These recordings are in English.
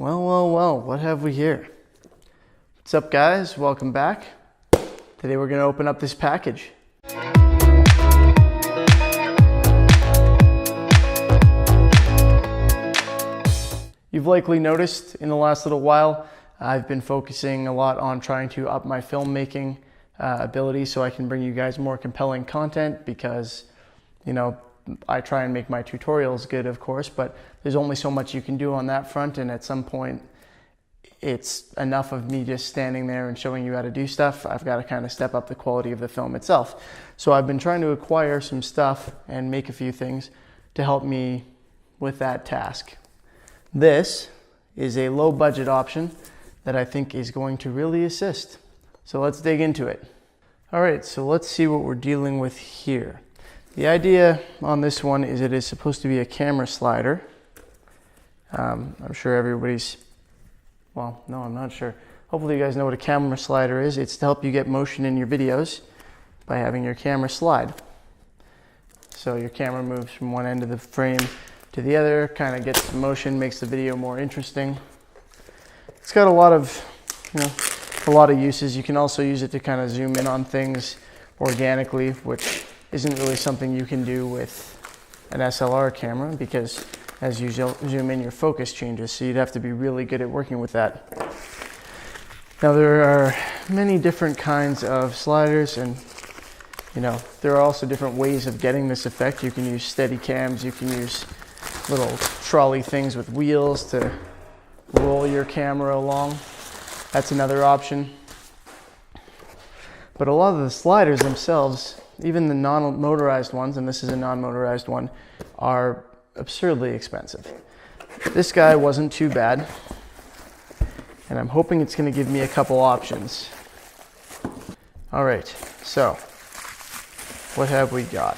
Well, what have we here? What's up, guys? Welcome back. Today we're going to open up this package. You've likely noticed in the last little while, I've been focusing a lot on trying to up my filmmaking ability so I can bring you guys more compelling content because, you know, I try and make my tutorials good, of course, but there's only so much you can do on that front, and at some point it's enough of me just standing there and showing you how to do stuff. I've got to kind of step up the quality of the film itself. So I've been trying to acquire some stuff and make a few things to help me with that task. This is a low budget option that I think is going to really assist. So let's dig into it. All right, so let's see what we're dealing with here. The idea on this one is it is supposed to be a camera slider. I'm sure everybody's, well, no, I'm not sure. Hopefully you guys know what a camera slider is. It's to help you get motion in your videos by having your camera slide. So your camera moves from one end of the frame to the other, kind of gets some motion, makes the video more interesting. It's got a lot of uses. You can also use it to kind of zoom in on things organically, which isn't really something you can do with an SLR camera because as you zoom in, your focus changes, so you'd have to be really good at working with that. Now there are many different kinds of sliders, and there are also different ways of getting this effect. You can use steady cams, you can use little trolley things with wheels to roll your camera along. That's another option. But a lot of the sliders themselves, even the non-motorized ones, and this is a non-motorized one, are absurdly expensive. This guy wasn't too bad, and I'm hoping it's going to give me a couple options. All right, so what have we got?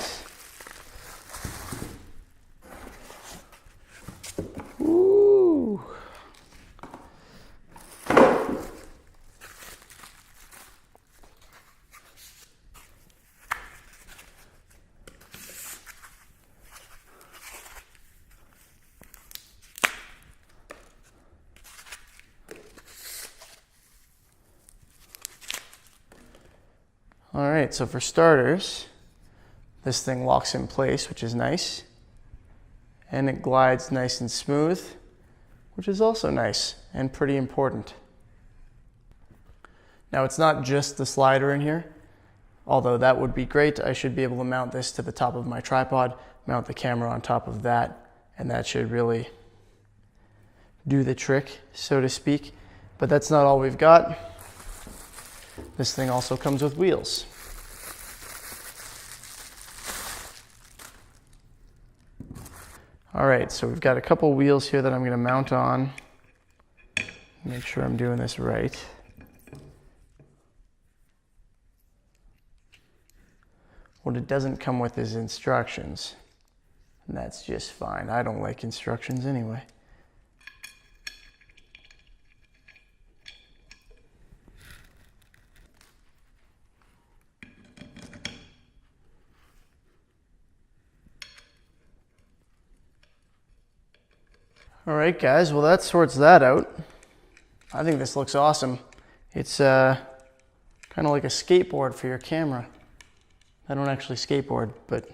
Ooh. All right, so for starters, this thing locks in place, which is nice. And it glides nice and smooth, which is also nice and pretty important. Now it's not just the slider in here, although that would be great. I should be able to mount this to the top of my tripod, mount the camera on top of that, and that should really do the trick, so to speak. But that's not all we've got. This thing also comes with wheels. All right, so we've got a couple wheels here that I'm going to mount on. Make sure I'm doing this right. What it doesn't come with is instructions, and that's just fine. I don't like instructions anyway. All right, guys, well, that sorts that out. I think this looks awesome. It's kind of like a skateboard for your camera. I don't actually skateboard, but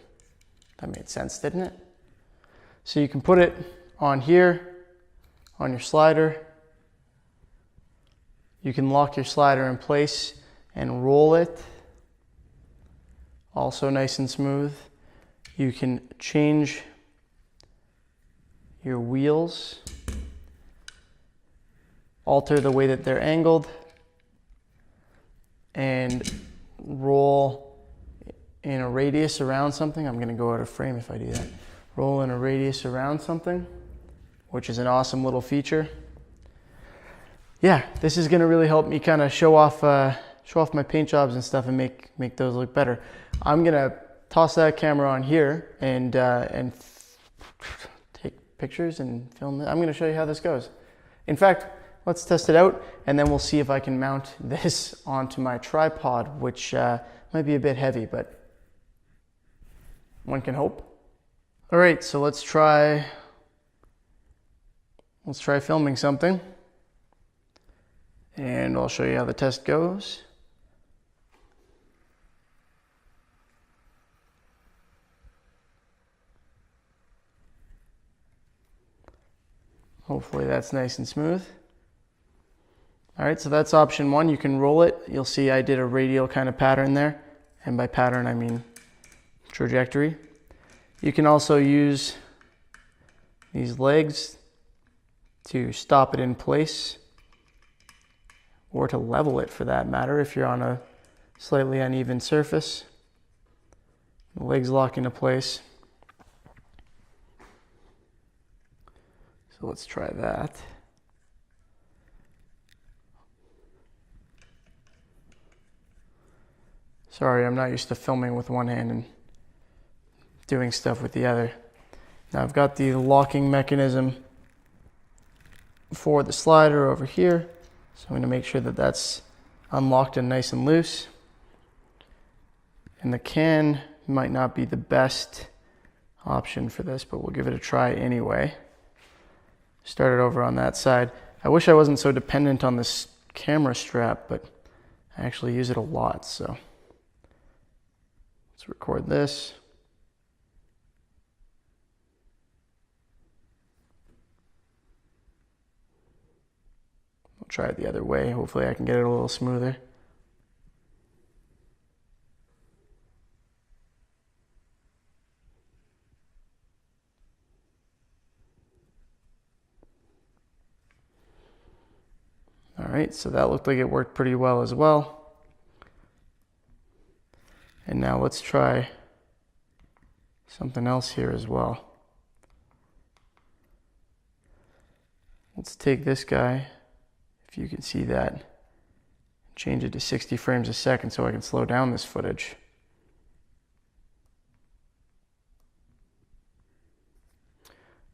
that made sense, didn't it? So you can put it on here, on your slider. You can lock your slider in place and roll it. Also nice and smooth. You can change your wheels, alter the way that they're angled, and roll in a radius around something. I'm going to go out of frame if I do that. Roll in a radius around something, which is an awesome little feature. Yeah, this is going to really help me kind of show off my paint jobs and stuff and make those look better. I'm going to toss that camera on here and take pictures and film it. I'm going to show you how this goes. In fact, let's test it out, and then we'll see if I can mount this onto my tripod, which might be a bit heavy, but one can hope. All right, so let's try Let's try filming something, and I'll show you how the test goes. Hopefully that's nice and smooth. All right, so that's option one. You can roll it. You'll see I did a radial kind of pattern there. And by pattern, I mean trajectory. You can also use these legs to stop it in place, or to level it for that matter if you're on a slightly uneven surface. The legs lock into place. So let's try that. Sorry, I'm not used to filming with one hand and doing stuff with the other. Now I've got the locking mechanism for the slider over here. So I'm going to make sure that that's unlocked and nice and loose. And the can might not be the best option for this, but we'll give it a try anyway. Start it over on that side. I wish I wasn't so dependent on this camera strap, but I actually use it a lot, so let's record this. I'll try it the other way. Hopefully I can get it a little smoother. All right, so that looked like it worked pretty well as well. And now let's try something else here as well. Let's take this guy, if you can see that, change it to 60 frames a second so I can slow down this footage.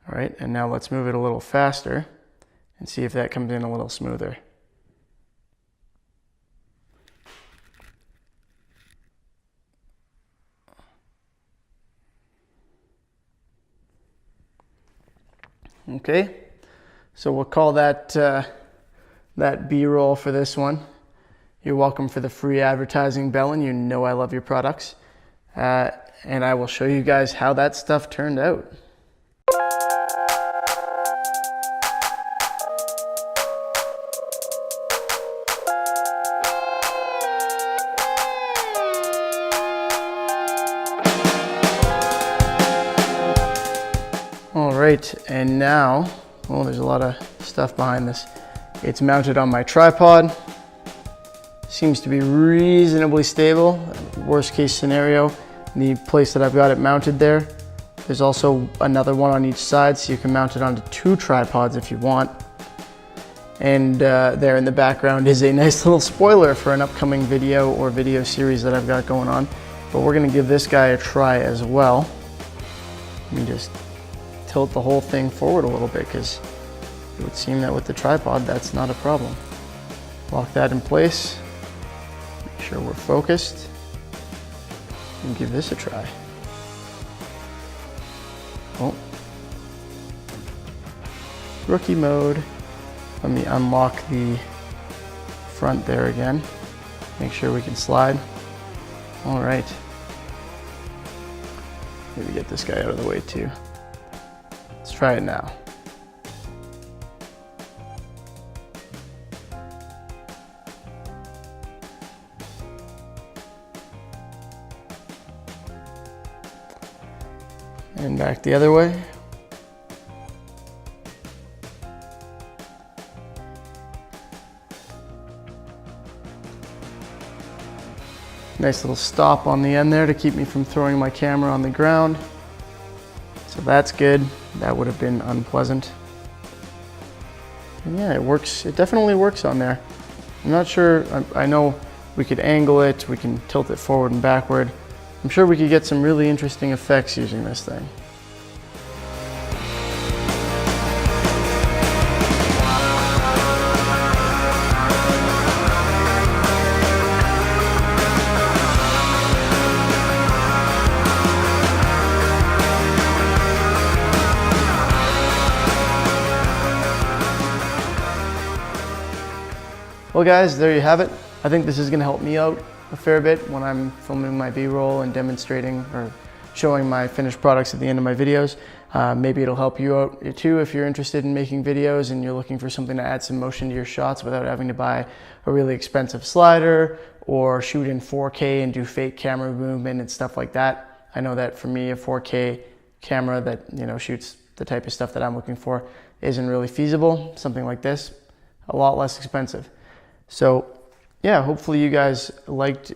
All right, and now let's move it a little faster and see if that comes in a little smoother. Okay, so we'll call that that B-roll for this one. You're welcome for the free advertising, Bellin. You know I love your products. And I will show you guys how that stuff turned out. All right, and now, oh, there's a lot of stuff behind this. It's mounted on my tripod. Seems to be reasonably stable. Worst case scenario, the place that I've got it mounted there. There's also another one on each side, so you can mount it onto two tripods if you want. And there in the background is a nice little spoiler for an upcoming video or video series that I've got going on. But we're gonna give this guy a try as well. Let me just tilt the whole thing forward a little bit, because it would seem that with the tripod that's not a problem. Lock that in place, make sure we're focused, and give this a try. Oh, rookie mode. Let me unlock the front there again, make sure we can slide. All right, maybe get this guy out of the way too. Let's try it now. And back the other way. Nice little stop on the end there to keep me from throwing my camera on the ground. So that's good. That would have been unpleasant. And yeah, it works. It definitely works on there. I'm not sure, I know we could angle it, we can tilt it forward and backward. I'm sure we could get some really interesting effects using this thing. Well guys, there you have it. I think this is gonna help me out a fair bit when I'm filming my B-roll and demonstrating or showing my finished products at the end of my videos. Maybe it'll help you out too if you're interested in making videos and you're looking for something to add some motion to your shots without having to buy a really expensive slider or shoot in 4K and do fake camera movement and stuff like that. I know that for me, a 4K camera that shoots the type of stuff that I'm looking for isn't really feasible. Something like this, a lot less expensive. So yeah, hopefully you guys liked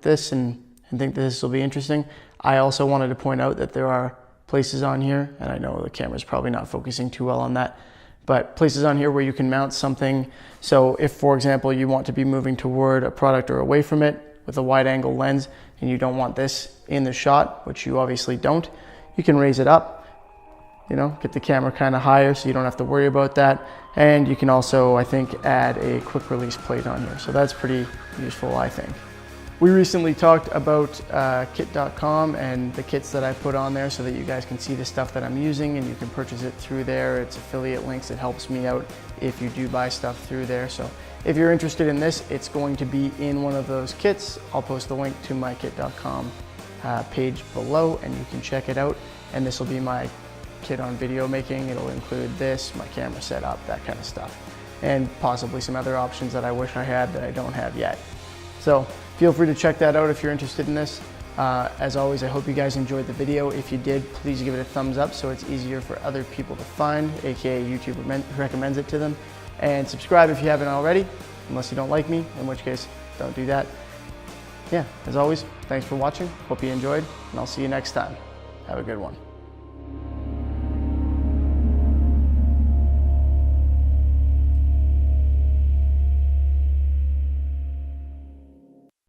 this and think that this will be interesting. I also wanted to point out that there are places on here, and I know the camera's probably not focusing too well on that, but places on here where you can mount something. So if, for example, you want to be moving toward a product or away from it with a wide angle lens and you don't want this in the shot, which you obviously don't, you can raise it up, get the camera kind of higher so you don't have to worry about that. And you can also, I think, add a quick release plate on here. So that's pretty useful, I think. We recently talked about kit.com and the kits that I put on there so that you guys can see the stuff that I'm using and you can purchase it through there. It's affiliate links. It helps me out if you do buy stuff through there. So if you're interested in this, it's going to be in one of those kits. I'll post the link to my kit.com page below and you can check it out. And this will be my kit on video making. It'll include this, my camera setup, that kind of stuff, and possibly some other options that I wish I had that I don't have yet. So feel free to check that out if you're interested in this. As always, I hope you guys enjoyed the video. If you did, please give it a thumbs up so it's easier for other people to find, aka YouTube recommends it to them. And subscribe if you haven't already, unless you don't like me, in which case don't do that. Yeah, as always, thanks for watching. Hope you enjoyed, and I'll see you next time. Have a good one.